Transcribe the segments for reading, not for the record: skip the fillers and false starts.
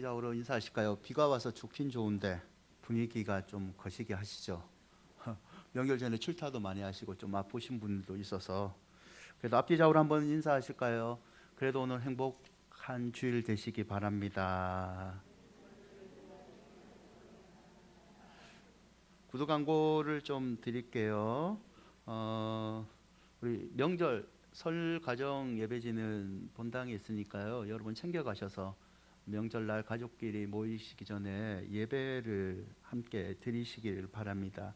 자우로 인사하실까요? 비가 와서 좋긴 좋은데 분위기가 좀 거시기 하시죠. 명절 전에 출타도 많이 하시고 좀 아프신 분들도 있어서 그래도 앞뒤좌우로 한번 인사하실까요? 그래도 오늘 행복한 주일 되시기 바랍니다. 구독 광고를 좀 드릴게요. 우리 명절 설 가정 예배지는 본당에 있으니까요. 여러분 챙겨가셔서 명절날 가족끼리 모이시기 전에 예배를 함께 드리시길 바랍니다.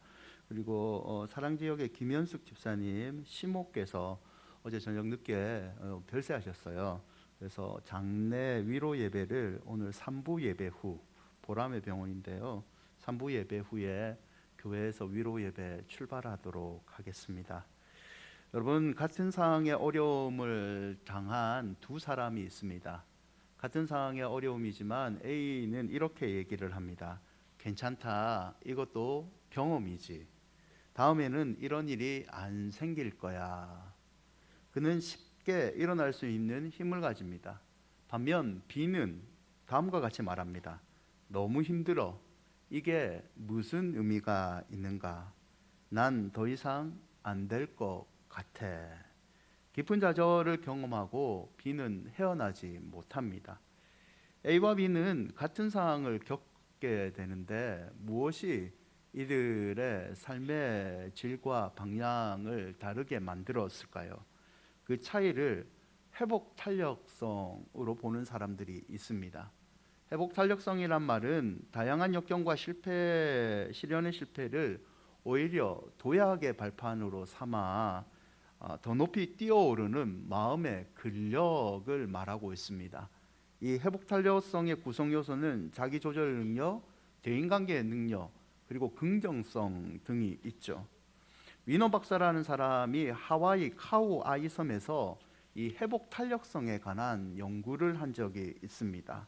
그리고 사랑지역의 김현숙 집사님 시모께서 어제 저녁 늦게 별세하셨어요. 그래서 장례 위로 예배를 오늘 3부 예배 후 보람의 병원인데요. 3부 예배 후에 교회에서 위로 예배 출발하도록 하겠습니다. 여러분, 같은 상황에 어려움을 당한 두 사람이 있습니다. 같은 상황의 어려움이지만 A는 이렇게 얘기를 합니다. 괜찮다. 이것도 경험이지. 다음에는 이런 일이 안 생길 거야. 그는 쉽게 일어날 수 있는 힘을 가집니다. 반면 B는 다음과 같이 말합니다. 너무 힘들어. 이게 무슨 의미가 있는가? 난 더 이상 안 될 것 같아. 깊은 좌절을 경험하고 B는 헤어나지 못합니다. A와 B는 같은 상황을 겪게 되는데 무엇이 이들의 삶의 질과 방향을 다르게 만들었을까요? 그 차이를 회복 탄력성으로 보는 사람들이 있습니다. 회복 탄력성이란 말은 다양한 역경과 실현의 실패를 오히려 도약의 발판으로 삼아 더 높이 뛰어오르는 마음의 근력을 말하고 있습니다. 이 회복 탄력성의 구성 요소는 자기 조절 능력, 대인관계 능력, 그리고 긍정성 등이 있죠. 위너 박사라는 사람이 하와이 카우아이 섬에서 이 회복 탄력성에 관한 연구를 한 적이 있습니다.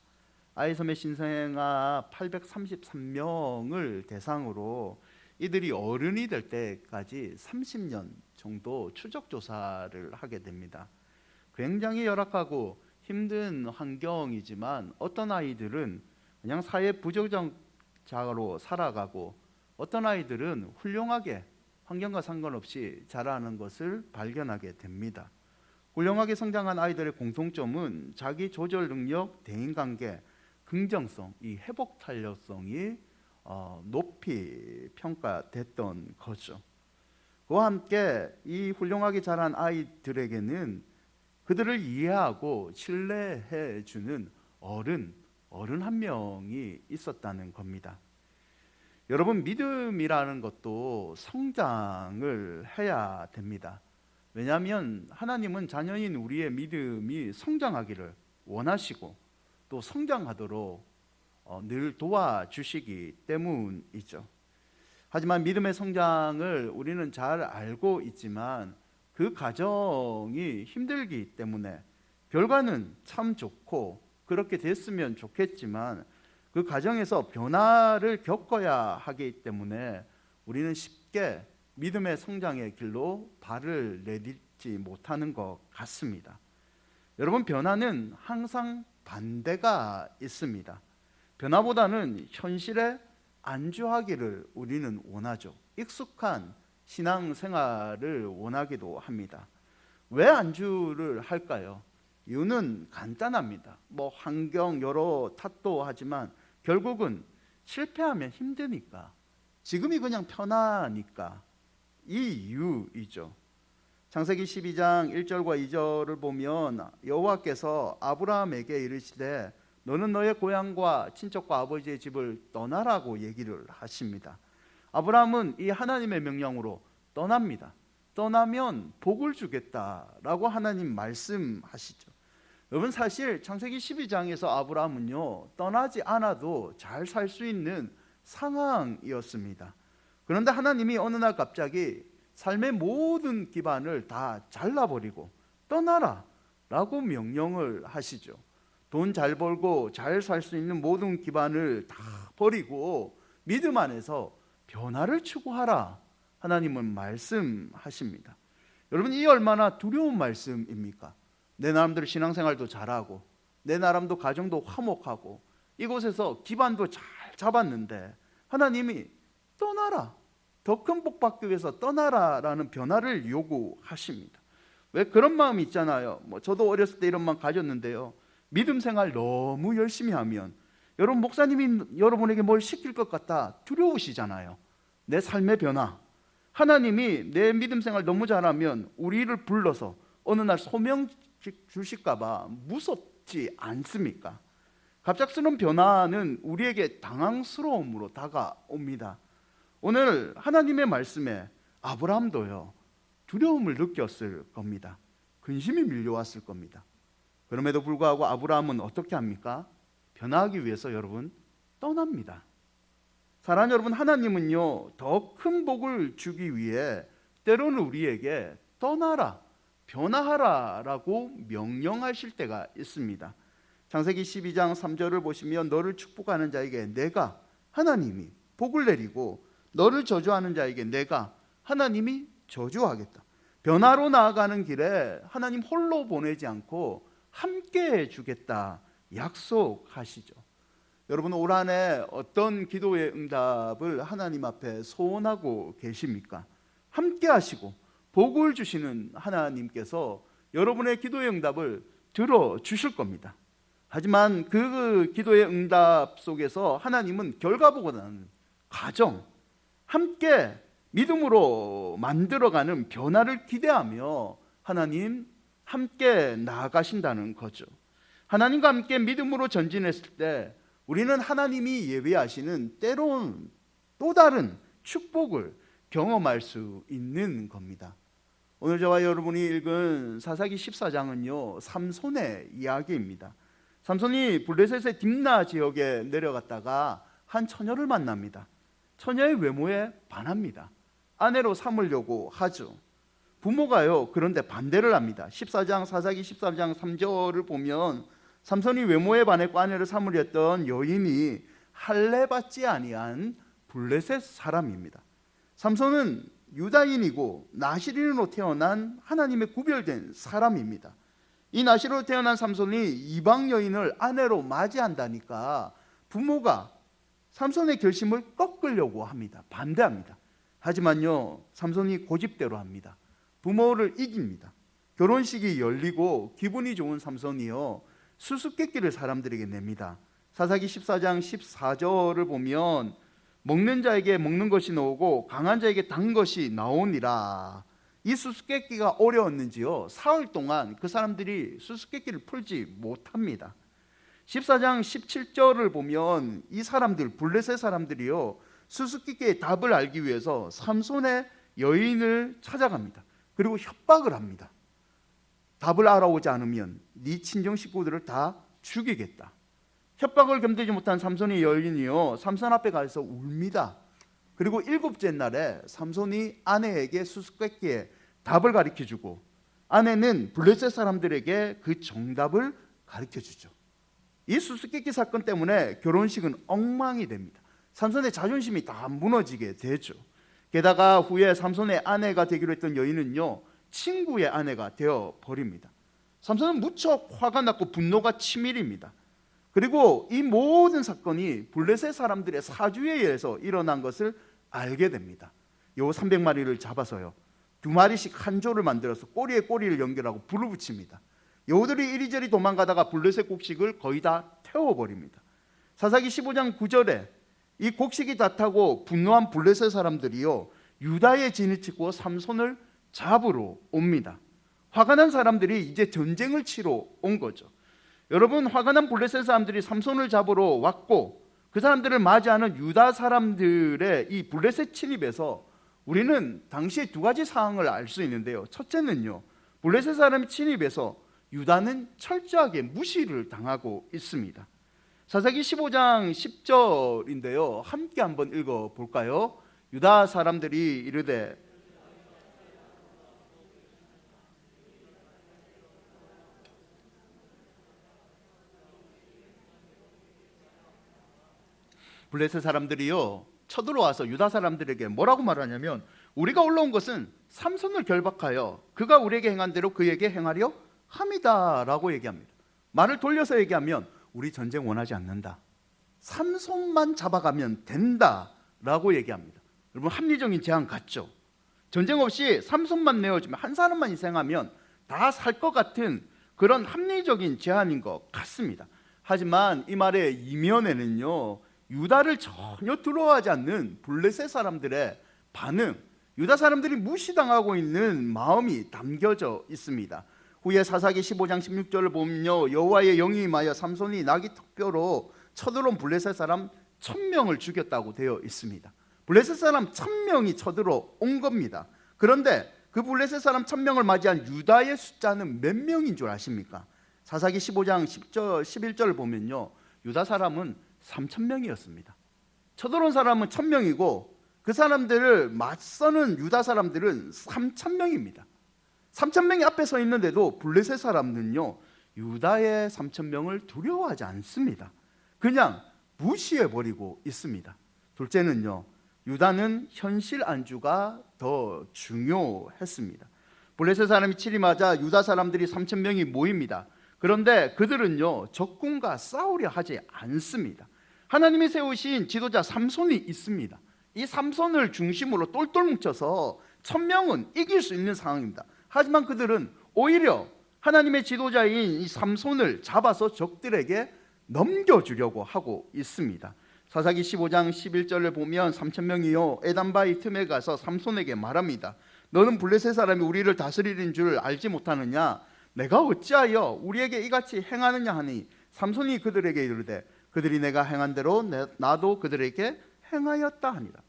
아이섬의 신생아 833명을 대상으로 이들이 어른이 될 때까지 30년 정도 추적 조사를 하게 됩니다. 굉장히 열악하고 힘든 환경이지만 어떤 아이들은 그냥 사회 부적응자로 살아가고 어떤 아이들은 훌륭하게 환경과 상관없이 자라는 것을 발견하게 됩니다. 훌륭하게 성장한 아이들의 공통점은 자기 조절 능력, 대인관계, 긍정성, 이 회복 탄력성이 높이 평가됐던 거죠. 그와 함께 이 훌륭하게 자란 아이들에게는 그들을 이해하고 신뢰해 주는 어른 한 명이 있었다는 겁니다. 여러분, 믿음이라는 것도 성장을 해야 됩니다. 왜냐하면 하나님은 자녀인 우리의 믿음이 성장하기를 원하시고 또 성장하도록 늘 도와주시기 때문이죠. 하지만 믿음의 성장을 우리는 잘 알고 있지만 그 과정이 힘들기 때문에 결과는 참 좋고 그렇게 됐으면 좋겠지만 그 과정에서 변화를 겪어야 하기 때문에 우리는 쉽게 믿음의 성장의 길로 발을 내딛지 못하는 것 같습니다. 여러분, 변화는 항상 반대가 있습니다. 변화보다는 현실에 안주하기를 우리는 원하죠. 익숙한 신앙생활을 원하기도 합니다. 왜 안주를 할까요? 이유는 간단합니다. 환경 여러 탓도 하지만 결국은 실패하면 힘드니까, 지금이 그냥 편하니까, 이 이유이죠. 창세기 12장 1절과 2절을 보면 여호와께서 아브라함에게 이르시되 너는 너의 고향과 친척과 아버지의 집을 떠나라고 얘기를 하십니다. 아브라함은 이 하나님의 명령으로 떠납니다. 떠나면 복을 주겠다라고 하나님 말씀하시죠. 여러분, 사실 창세기 12장에서 아브라함은요, 떠나지 않아도 잘 살 수 있는 상황이었습니다. 그런데 하나님이 어느 날 갑자기 삶의 모든 기반을 다 잘라버리고 떠나라 라고 명령을 하시죠. 돈 잘 벌고 잘 살 수 있는 모든 기반을 다 버리고 믿음 안에서 변화를 추구하라, 하나님은 말씀하십니다. 여러분, 이 얼마나 두려운 말씀입니까? 내 나름대로 신앙생활도 잘하고 내 나름도 가정도 화목하고 이곳에서 기반도 잘 잡았는데 하나님이 떠나라, 더 큰 복 받기 위해서 떠나라라는 변화를 요구하십니다. 왜 그런 마음이 있잖아요. 저도 어렸을 때 이런 마음 가졌는데요. 믿음 생활 너무 열심히 하면 여러분, 목사님이 여러분에게 뭘 시킬 것 같다 두려우시잖아요. 내 삶의 변화, 하나님이 내 믿음 생활 너무 잘하면 우리를 불러서 어느 날 소명 주실까 봐 무섭지 않습니까? 갑작스러운 변화는 우리에게 당황스러움으로 다가옵니다. 오늘 하나님의 말씀에 아브라함도요, 두려움을 느꼈을 겁니다. 근심이 밀려왔을 겁니다. 그럼에도 불구하고 아브라함은 어떻게 합니까? 변화하기 위해서 여러분 떠납니다. 사랑하는 여러분, 하나님은요, 더 큰 복을 주기 위해 때로는 우리에게 떠나라, 변화하라 라고 명령하실 때가 있습니다. 창세기 12장 3절을 보시면 너를 축복하는 자에게 내가, 하나님이 복을 내리고 너를 저주하는 자에게 내가, 하나님이 저주하겠다. 변화로 나아가는 길에 하나님 홀로 보내지 않고 함께 해주겠다 약속하시죠. 여러분, 올 한 해 어떤 기도의 응답을 하나님 앞에 소원하고 계십니까? 함께 하시고 복을 주시는 하나님께서 여러분의 기도의 응답을 들어주실 겁니다. 하지만 그 기도의 응답 속에서 하나님은 결과보다는 과정, 함께 믿음으로 만들어가는 변화를 기대하며 하나님 함께 나아가신다는 거죠. 하나님과 함께 믿음으로 전진했을 때 우리는 하나님이 예비하시는 때로는 또 다른 축복을 경험할 수 있는 겁니다. 오늘 저와 여러분이 읽은 사사기 14장은요 삼손의 이야기입니다. 삼손이 블레셋의 딥나 지역에 내려갔다가 한 처녀를 만납니다. 처녀의 외모에 반합니다. 아내로 삼으려고 하죠. 부모가요 그런데 반대를 합니다. 14장 사사기 14장 3절을 보면 삼손이 외모에 반했고 아내를 삼으려 했던 여인이 할례받지 아니한 블레셋 사람입니다. 삼손은 유다인이고 나시린으로 태어난 하나님의 구별된 사람입니다. 이 나시린으로 태어난 삼손이 이방 여인을 아내로 맞이한다니까 부모가 삼손의 결심을 꺾으려고 합니다. 반대합니다. 하지만요 삼손이 고집대로 합니다. 부모를 이깁니다. 결혼식이 열리고 기분이 좋은 삼손이요 수수께끼를 사람들에게 냅니다. 사사기 14장 14절을 보면 먹는 자에게 먹는 것이 나오고 강한 자에게 단 것이 나오니라. 이 수수께끼가 어려웠는지요 사흘 동안 그 사람들이 수수께끼를 풀지 못합니다. 14장 17절을 보면 이 사람들 블레셋 사람들이요 수수께끼의 답을 알기 위해서 삼손의 여인을 찾아갑니다. 그리고 협박을 합니다. 답을 알아오지 않으면 네 친정 식구들을 다 죽이겠다. 협박을 견디지 못한 삼손의 여인이요 삼손 앞에 가서 웁니다. 그리고 7째 날에 삼손이 아내에게 수수께끼의 답을 가르쳐주고 아내는 블레셋 사람들에게 그 정답을 가르쳐주죠. 이 수수께끼 사건 때문에 결혼식은 엉망이 됩니다. 삼손의 자존심이 다 무너지게 되죠. 게다가 후에 삼손의 아내가 되기로 했던 여인은요 친구의 아내가 되어버립니다. 삼손은 무척 화가 났고 분노가 치밀입니다. 그리고 이 모든 사건이 블레셋 사람들의 사주에 의해서 일어난 것을 알게 됩니다. 요 300마리를 잡아서요 2마리씩 한 조를 만들어서 꼬리에 꼬리를 연결하고 불을 붙입니다. 여우들이 이리저리 도망가다가 블레셋 곡식을 거의 다 태워버립니다. 사사기 15장 9절에 이 곡식이 다 타고 분노한 블레셋 사람들이요 유다의 진을 치고 삼손을 잡으러 옵니다. 화가 난 사람들이 이제 전쟁을 치러 온 거죠. 여러분, 화가 난 블레셋 사람들이 삼손을 잡으러 왔고 그 사람들을 맞이하는 유다 사람들의 이 블레셋 침입에서 우리는 당시에 2가지 사항을 알 수 있는데요. 첫째는요 블레셋 사람이 침입해서 유다는 철저하게 무시를 당하고 있습니다. 사사기 15장 10절인데요 함께 한번 읽어볼까요? 유다 사람들이 이르되 블레셋 사람들이요 쳐들어와서 유다 사람들에게 뭐라고 말하냐면 우리가 올라온 것은 삼손을 결박하여 그가 우리에게 행한 대로 그에게 행하려 함이다 라고 얘기합니다. 말을 돌려서 얘기하면 우리 전쟁 원하지 않는다. 삼손만 잡아가면 된다라고 얘기합니다. 여러분, 합리적인 제안 같죠? 전쟁 없이 삼손만 내어주면, 한 사람만 희생하면 다 살 것 같은 그런 합리적인 제안인 것 같습니다. 하지만 이 말의 이면에는요, 유다를 전혀 두려워하지 않는 블레셋 사람들의 반응, 유다 사람들이 무시당하고 있는 마음이 담겨져 있습니다. 후에 사사기 15장 16절을 보면요, 여호와의 영이 임하여 삼손이 나귀 턱뼈로 쳐들어온 블레셋 사람 1000명을 죽였다고 되어 있습니다. 블레셋 사람 1000명이 쳐들어온 겁니다. 그런데 그 블레셋 사람 1000명을 맞이한 유다의 숫자는 몇 명인 줄 아십니까? 사사기 15장 10절, 11절을 보면요, 유다 사람은 3000명이었습니다. 쳐들어온 사람은 1000명이고 그 사람들을 맞서는 유다 사람들은 3000명입니다. 3000명이 앞에 서 있는데도 블레셋 사람은요, 유다의 3000명을 두려워하지 않습니다. 그냥 무시해버리고 있습니다. 둘째는요, 유다는 현실 안주가 더 중요했습니다. 블레셋 사람이 치리마자 유다 사람들이 3000명이 모입니다. 그런데 그들은요, 적군과 싸우려 하지 않습니다. 하나님이 세우신 지도자 삼손이 있습니다. 이 삼손을 중심으로 똘똘 뭉쳐서 1000명은 이길 수 있는 상황입니다. 하지만 그들은 오히려 하나님의 지도자인 이 삼손을 잡아서 적들에게 넘겨주려고 하고 있습니다. 사사기 15장 11절을 보면 3000명이요 에단바위 틈에 가서 삼손에게 말합니다. 너는 블레셋 사람이 우리를 다스리는 줄 알지 못하느냐? 내가 어찌하여 우리에게 이같이 행하느냐 하니 삼손이 그들에게 이르되 그들이 내가 행한 대로 나도 그들에게 행하였다 하니라.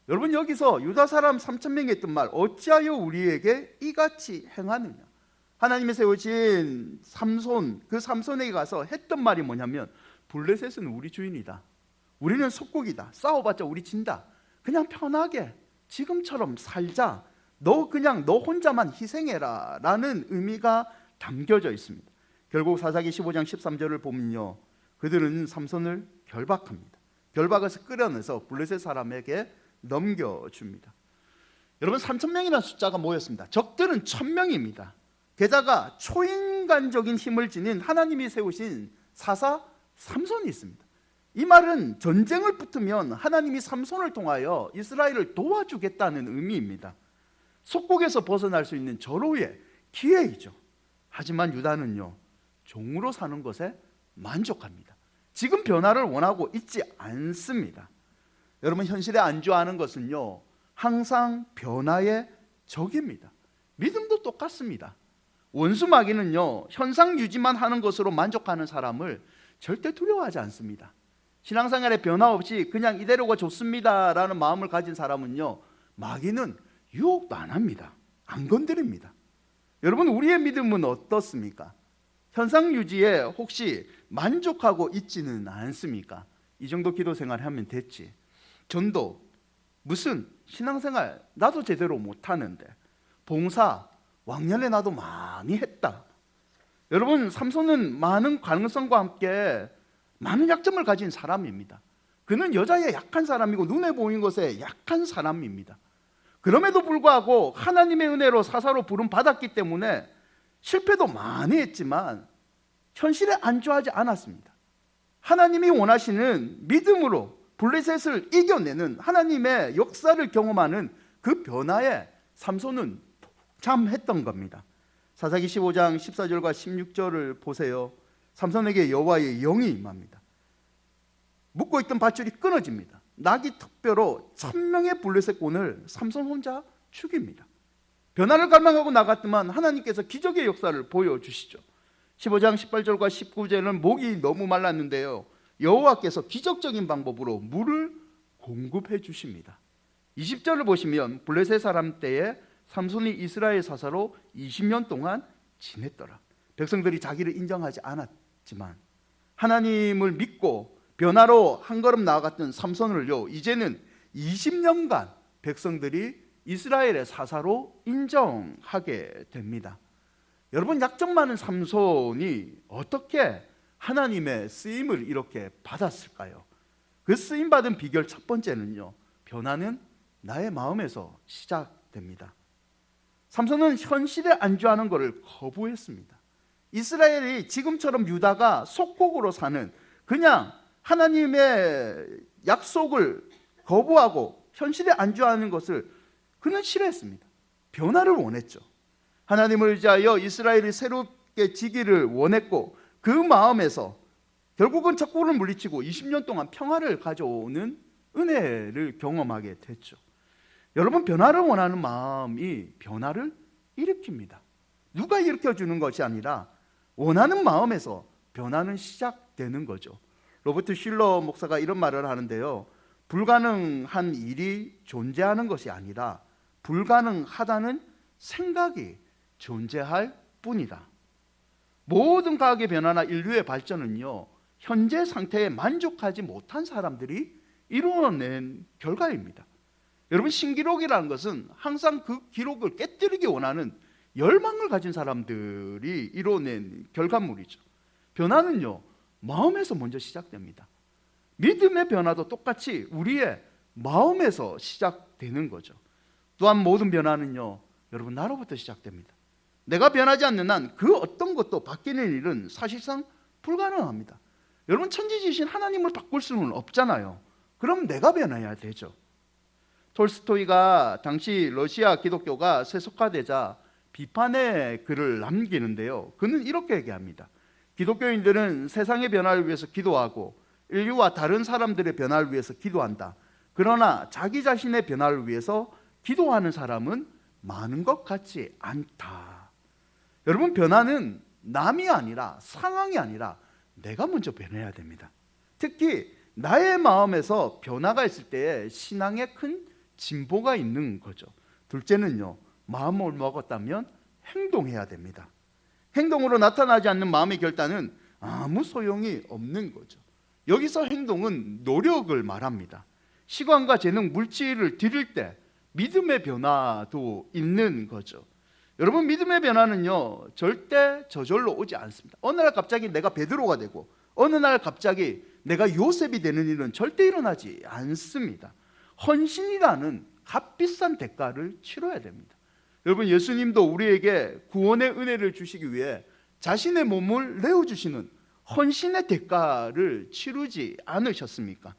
여러분, 여기서 유다 사람 3000명이 했던 말, 어찌하여 우리에게 이같이 행하느냐? 하나님이 세우신 삼손, 그 삼손에게 가서 했던 말이 뭐냐면, 블레셋은 우리 주인이다, 우리는 속국이다, 싸워봤자 우리 진다, 그냥 편하게 지금처럼 살자, 너 혼자만 희생해라 라는 의미가 담겨져 있습니다. 결국 사사기 15장 13절을 보면요, 그들은 삼손을 결박합니다. 결박해서 끌어내서 블레셋 사람에게 넘겨줍니다. 여러분, 3000명이라는 숫자가 뭐였습니다? 적들은 1000명입니다. 게다가 초인간적인 힘을 지닌 하나님이 세우신 사사 삼손이 있습니다. 이 말은 전쟁을 붙으면 하나님이 삼손을 통하여 이스라엘을 도와주겠다는 의미입니다. 속국에서 벗어날 수 있는 절호의 기회이죠. 하지만 유다는요, 종으로 사는 것에 만족합니다. 지금 변화를 원하고 있지 않습니다. 여러분, 현실에 안주하는 것은요, 항상 변화의 적입니다. 믿음도 똑같습니다. 원수 마귀는요, 현상 유지만 하는 것으로 만족하는 사람을 절대 두려워하지 않습니다. 신앙생활에 변화 없이 그냥 이대로가 좋습니다 라는 마음을 가진 사람은요, 마귀는 유혹도 안 합니다. 안 건드립니다. 여러분, 우리의 믿음은 어떻습니까? 현상 유지에 혹시 만족하고 있지는 않습니까? 이 정도 기도 생활하면 됐지, 전도, 무슨 신앙생활 나도 제대로 못하는데, 봉사, 왕년에 나도 많이 했다. 여러분, 삼손은 많은 가능성과 함께 많은 약점을 가진 사람입니다. 그는 여자의 약한 사람이고 눈에 보이는 것에 약한 사람입니다. 그럼에도 불구하고 하나님의 은혜로 사사로 부름 받았기 때문에 실패도 많이 했지만 현실에 안주하지 않았습니다. 하나님이 원하시는 믿음으로 블레셋을 이겨내는 하나님의 역사를 경험하는 그 변화에 삼손은 동참했던 겁니다. 사사기 15장 14절과 16절을 보세요. 삼손에게 여호와의 영이 임합니다. 묶고 있던 밧줄이 끊어집니다. 나귀 턱뼈로 1000명의 블레셋군을 삼손 혼자 죽입니다. 변화를 갈망하고 나갔지만 하나님께서 기적의 역사를 보여주시죠. 15장 18절과 19절은 목이 너무 말랐는데요, 여호와께서 기적적인 방법으로 물을 공급해 주십니다. 20절을 보시면 블레셋 사람 때에 삼손이 이스라엘 사사로 20년 동안 지냈더라. 백성들이 자기를 인정하지 않았지만 하나님을 믿고 변화로 한 걸음 나아갔던 삼손을요, 이제는 20년간 백성들이 이스라엘의 사사로 인정하게 됩니다. 여러분, 약점 많은 삼손이 어떻게 하나님의 쓰임을 이렇게 받았을까요? 그 쓰임 받은 비결 첫 번째는요, 변화는 나의 마음에서 시작됩니다. 삼손은 현실에 안주하는 것을 거부했습니다. 이스라엘이 지금처럼 유다가 속국으로 사는, 그냥 하나님의 약속을 거부하고 현실에 안주하는 것을 그는 싫어했습니다. 변화를 원했죠. 하나님을 의지하여 이스라엘이 새롭게 지기를 원했고, 그 마음에서 결국은 적군을 물리치고 20년 동안 평화를 가져오는 은혜를 경험하게 됐죠. 여러분, 변화를 원하는 마음이 변화를 일으킵니다. 누가 일으켜주는 것이 아니라 원하는 마음에서 변화는 시작되는 거죠. 로버트 슐러 목사가 이런 말을 하는데요, 불가능한 일이 존재하는 것이 아니라 불가능하다는 생각이 존재할 뿐이다. 모든 과학의 변화나 인류의 발전은요, 현재 상태에 만족하지 못한 사람들이 이루어낸 결과입니다. 여러분, 신기록이라는 것은 항상 그 기록을 깨뜨리기 원하는 열망을 가진 사람들이 이루어낸 결과물이죠. 변화는요, 마음에서 먼저 시작됩니다. 믿음의 변화도 똑같이 우리의 마음에서 시작되는 거죠. 또한 모든 변화는요, 여러분, 나로부터 시작됩니다. 내가 변하지 않는 한 그 어떤 것도 바뀌는 일은 사실상 불가능합니다. 여러분, 천지지신 하나님을 바꿀 수는 없잖아요. 그럼 내가 변해야 되죠. 톨스토이가 당시 러시아 기독교가 세속화되자 비판의 글을 남기는데요, 그는 이렇게 얘기합니다. 기독교인들은 세상의 변화를 위해서 기도하고 인류와 다른 사람들의 변화를 위해서 기도한다. 그러나 자기 자신의 변화를 위해서 기도하는 사람은 많은 것 같지 않다. 여러분, 변화는 남이 아니라, 상황이 아니라 내가 먼저 변해야 됩니다. 특히 나의 마음에서 변화가 있을 때에 신앙에 큰 진보가 있는 거죠. 둘째는요, 마음을 먹었다면 행동해야 됩니다. 행동으로 나타나지 않는 마음의 결단은 아무 소용이 없는 거죠. 여기서 행동은 노력을 말합니다. 시간과 재능, 물질을 드릴 때 믿음의 변화도 있는 거죠. 여러분, 믿음의 변화는요, 절대 저절로 오지 않습니다. 어느 날 갑자기 내가 베드로가 되고 어느 날 갑자기 내가 요셉이 되는 일은 절대 일어나지 않습니다. 헌신이라는 값비싼 대가를 치러야 됩니다. 여러분, 예수님도 우리에게 구원의 은혜를 주시기 위해 자신의 몸을 내어주시는 헌신의 대가를 치르지 않으셨습니까?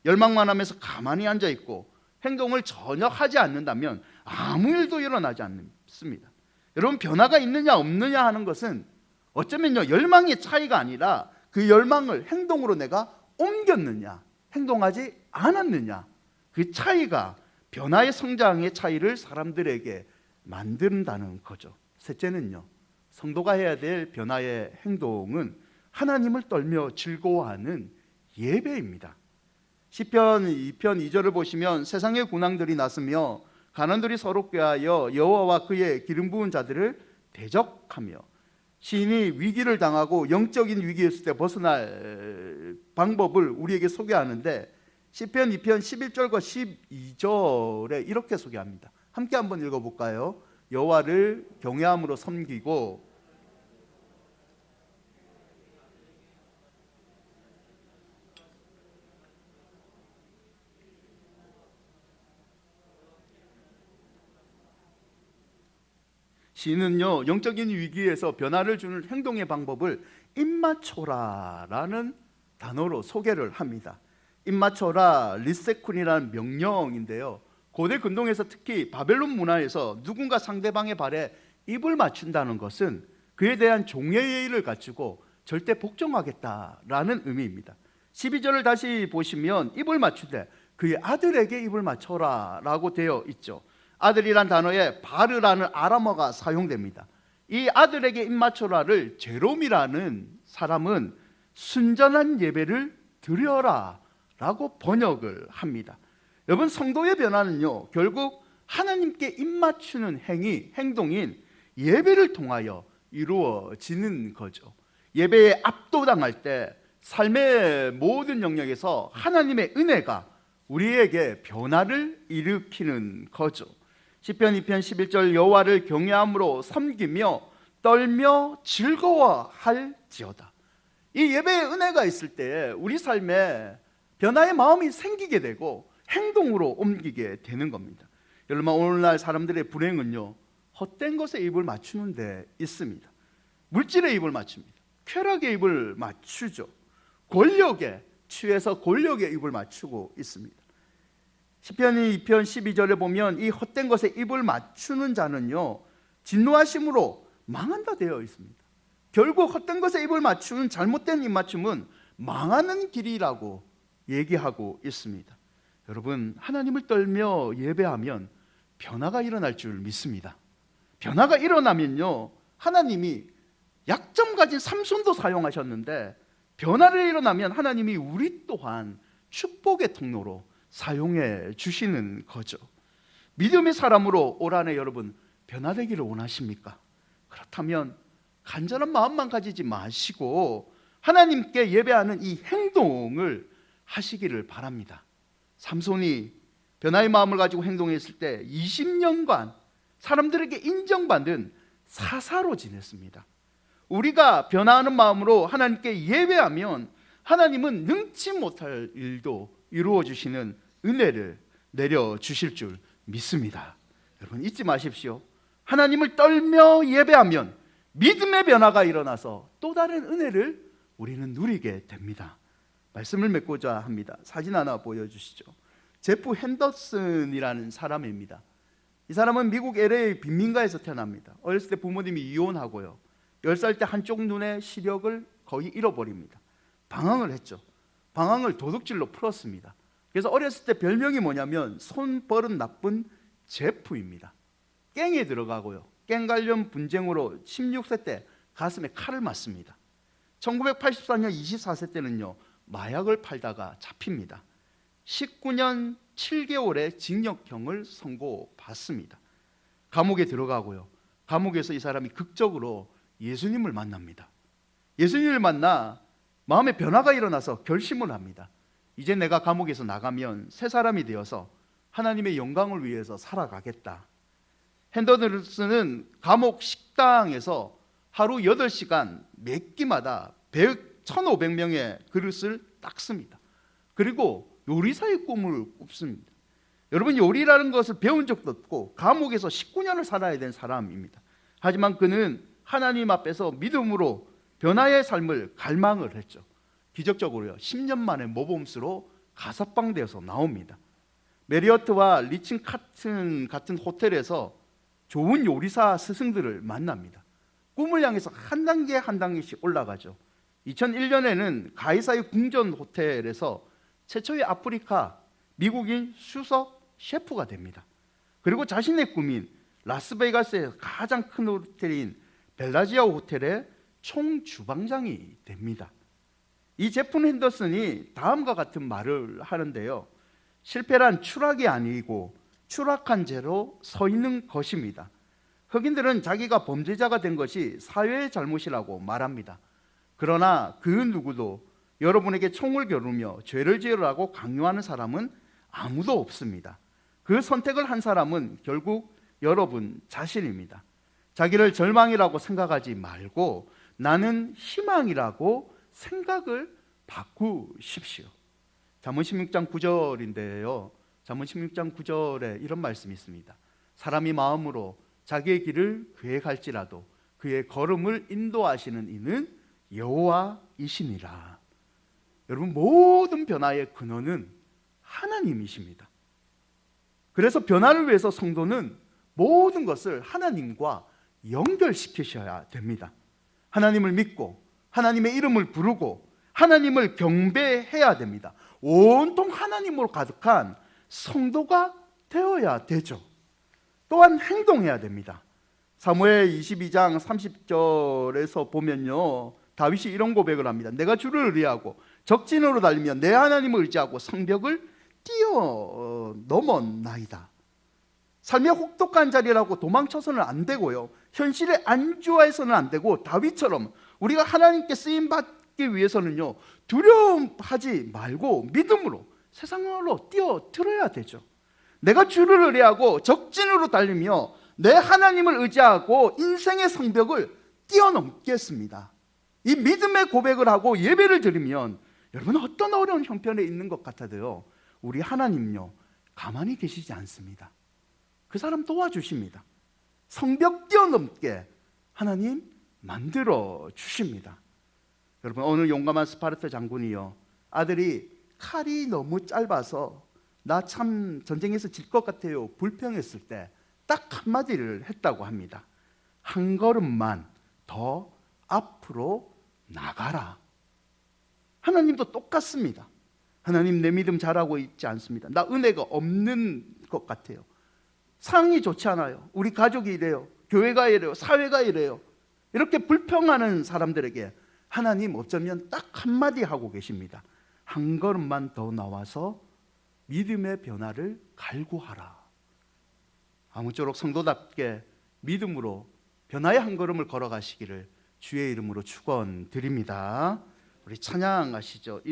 열망만 하면서 가만히 앉아있고 행동을 전혀 하지 않는다면 아무 일도 일어나지 않습니다. 여러분, 변화가 있느냐 없느냐 하는 것은 어쩌면요, 열망의 차이가 아니라 그 열망을 행동으로 내가 옮겼느냐, 행동하지 않았느냐, 그 차이가 변화의 성장의 차이를 사람들에게 만든다는 거죠. 셋째는요, 성도가 해야 될 변화의 행동은 하나님을 떨며 즐거워하는 예배입니다. 시편 2편 2절을 보시면 세상의 군왕들이 나서며 간원들이 서로 꾀하여 여호와와 그의 기름 부은 자들을 대적하며, 시인이 위기를 당하고 영적인 위기였을 때 벗어날 방법을 우리에게 소개하는데 시편 2편 11절과 12절에 이렇게 소개합니다. 함께 한번 읽어볼까요? 여호와를 경외함으로 섬기고 시인은요, 영적인 위기에서 변화를 주는 행동의 방법을 입맞춰라라는 단어로 소개를 합니다. 입맞춰라, 리세쿤이라는 명령인데요, 고대 근동에서 특히 바벨론 문화에서 누군가 상대방의 발에 입을 맞춘다는 것은 그에 대한 종예의를 갖추고 절대 복종하겠다라는 의미입니다. 12절을 다시 보시면 입을 맞추되 그의 아들에게 입을 맞춰라 라고 되어 있죠. 아들이란 단어에 바르라는 아람어가 사용됩니다. 이 아들에게 입 맞춰라를 제롬이라는 사람은 순전한 예배를 드려라 라고 번역을 합니다. 여러분, 성도의 변화는요, 결국 하나님께 입 맞추는 행동인 예배를 통하여 이루어지는 거죠. 예배에 압도당할 때 삶의 모든 영역에서 하나님의 은혜가 우리에게 변화를 일으키는 거죠. 시편 2편 11절 여호와를 경외함으로 섬기며 떨며 즐거워할지어다. 이 예배의 은혜가 있을 때 우리 삶에 변화의 마음이 생기게 되고 행동으로 옮기게 되는 겁니다. 여러분, 오늘날 사람들의 불행은요, 헛된 것에 입을 맞추는 데 있습니다. 물질에 입을 맞춥니다. 쾌락에 입을 맞추죠. 권력에, 취해서 권력에 입을 맞추고 있습니다. 시편 2편 12절에 보면 이 헛된 것에 입을 맞추는 자는요 진노하심으로 망한다 되어 있습니다. 결국 헛된 것에 입을 맞추는 잘못된 입맞춤은 망하는 길이라고 얘기하고 있습니다. 여러분, 하나님을 떨며 예배하면 변화가 일어날 줄 믿습니다. 변화가 일어나면요 하나님이 약점 가진 삼손도 사용하셨는데, 변화를 일어나면 하나님이 우리 또한 축복의 통로로 사용해 주시는 거죠. 믿음의 사람으로 올 한해 여러분 변화되기를 원하십니까? 그렇다면 간절한 마음만 가지지 마시고 하나님께 예배하는 이 행동을 하시기를 바랍니다. 삼손이 변화의 마음을 가지고 행동했을 때 20년간 사람들에게 인정받은 사사로 지냈습니다. 우리가 변화하는 마음으로 하나님께 예배하면 하나님은 능치 못할 일도 이루어 주시는 은혜를 내려 주실 줄 믿습니다. 여러분 잊지 마십시오. 하나님을 떨며 예배하면 믿음의 변화가 일어나서 또 다른 은혜를 우리는 누리게 됩니다. 말씀을 맺고자 합니다. 사진 하나 보여주시죠. 제프 핸더슨이라는 사람입니다. 이 사람은 미국 LA 빈민가에서 태어납니다. 어렸을 때 부모님이 이혼하고요 10살 때 한쪽 눈의 시력을 거의 잃어버립니다. 방황을 했죠. 방황을 도둑질로 풀었습니다. 그래서 어렸을 때 별명이 뭐냐면 손버릇 나쁜 제프입니다. 갱에 들어가고요 갱 관련 분쟁으로 16세 때 가슴에 칼을 맞습니다. 1984년 24세 때는요 마약을 팔다가 잡힙니다. 19년 7개월의 징역형을 선고받습니다. 감옥에 들어가고요 감옥에서 이 사람이 극적으로 예수님을 만납니다. 예수님을 만나 마음의 변화가 일어나서 결심을 합니다. 이제 내가 감옥에서 나가면 새 사람이 되어서 하나님의 영광을 위해서 살아가겠다. 핸더슨은 감옥 식당에서 하루 8시간 몇 끼마다 1,500명의 그릇을 닦습니다. 그리고 요리사의 꿈을 꿉습니다. 여러분 요리라는 것을 배운 적도 없고 감옥에서 19년을 살아야 된 사람입니다. 하지만 그는 하나님 앞에서 믿음으로 변화의 삶을 갈망을 했죠. 기적적으로요 10년 만에 모범수로 가석방되어서 나옵니다. 메리어트와 리친 카튼 같은 호텔에서 좋은 요리사 스승들을 만납니다. 꿈을 향해서 한 단계 한 단계씩 올라가죠. 2001년에는 가이사의 궁전 호텔에서 최초의 아프리카 미국인 수석 셰프가 됩니다. 그리고 자신의 꿈인 라스베이거스의 가장 큰 호텔인 벨라지아 호텔의 총주방장이 됩니다. 이 제프 핸더슨이 다음과 같은 말을 하는데요 실패란 추락이 아니고 추락한 채로 서 있는 것입니다. 흑인들은 자기가 범죄자가 된 것이 사회의 잘못이라고 말합니다. 그러나 그 누구도 여러분에게 총을 겨누며 죄를 지으라고 강요하는 사람은 아무도 없습니다. 그 선택을 한 사람은 결국 여러분 자신입니다. 자기를 절망이라고 생각하지 말고 나는 희망이라고 생각을 바꾸십시오. 잠언 16장 9절인데요 잠언 16장 9절에 이런 말씀이 있습니다. 사람이 마음으로 자기의 길을 계획할지라도 그의 걸음을 인도하시는 이는 여호와이시니라. 여러분 모든 변화의 근원은 하나님이십니다. 그래서 변화를 위해서 성도는 모든 것을 하나님과 연결시키셔야 됩니다. 하나님을 믿고 하나님의 이름을 부르고 하나님을 경배해야 됩니다. 온통 하나님으로 가득한 성도가 되어야 되죠. 또한 행동해야 됩니다. 사무엘 22장 30절에서 보면요 다윗이 이런 고백을 합니다. 내가 주를 의뢰하고 적진으로 달리며 내 하나님을 의지하고 성벽을 뛰어넘었나이다. 삶의 혹독한 자리라고 도망쳐서는 안 되고요 현실에 안주해서는 안 되고 다윗처럼 우리가 하나님께 쓰임받기 위해서는요 두려움하지 말고 믿음으로 세상으로 뛰어들어야 되죠. 내가 주를 의뢰하고 적진으로 달리며 내 하나님을 의지하고 인생의 성벽을 뛰어넘겠습니다. 이 믿음의 고백을 하고 예배를 드리면 여러분 어떤 어려운 형편에 있는 것 같아도요 우리 하나님요 가만히 계시지 않습니다. 그 사람 도와주십니다. 성벽 뛰어넘게 하나님 만들어 주십니다. 여러분 오늘 용감한 스파르타 장군이요 아들이 칼이 너무 짧아서 나 참 전쟁에서 질 것 같아요 불평했을 때 딱 한마디를 했다고 합니다. 한 걸음만 더 앞으로 나가라. 하나님도 똑같습니다. 하나님 내 믿음 잘하고 있지 않습니다. 나 은혜가 없는 것 같아요. 상황이 좋지 않아요. 우리 가족이 이래요. 교회가 이래요. 사회가 이래요. 이렇게 불평하는 사람들에게 하나님 어쩌면 딱 한마디 하고 계십니다. 한 걸음만 더 나와서 믿음의 변화를 갈구하라. 아무쪼록 성도답게 믿음으로 변화의 한 걸음을 걸어가시기를 주의 이름으로 축원드립니다. 우리 찬양하시죠.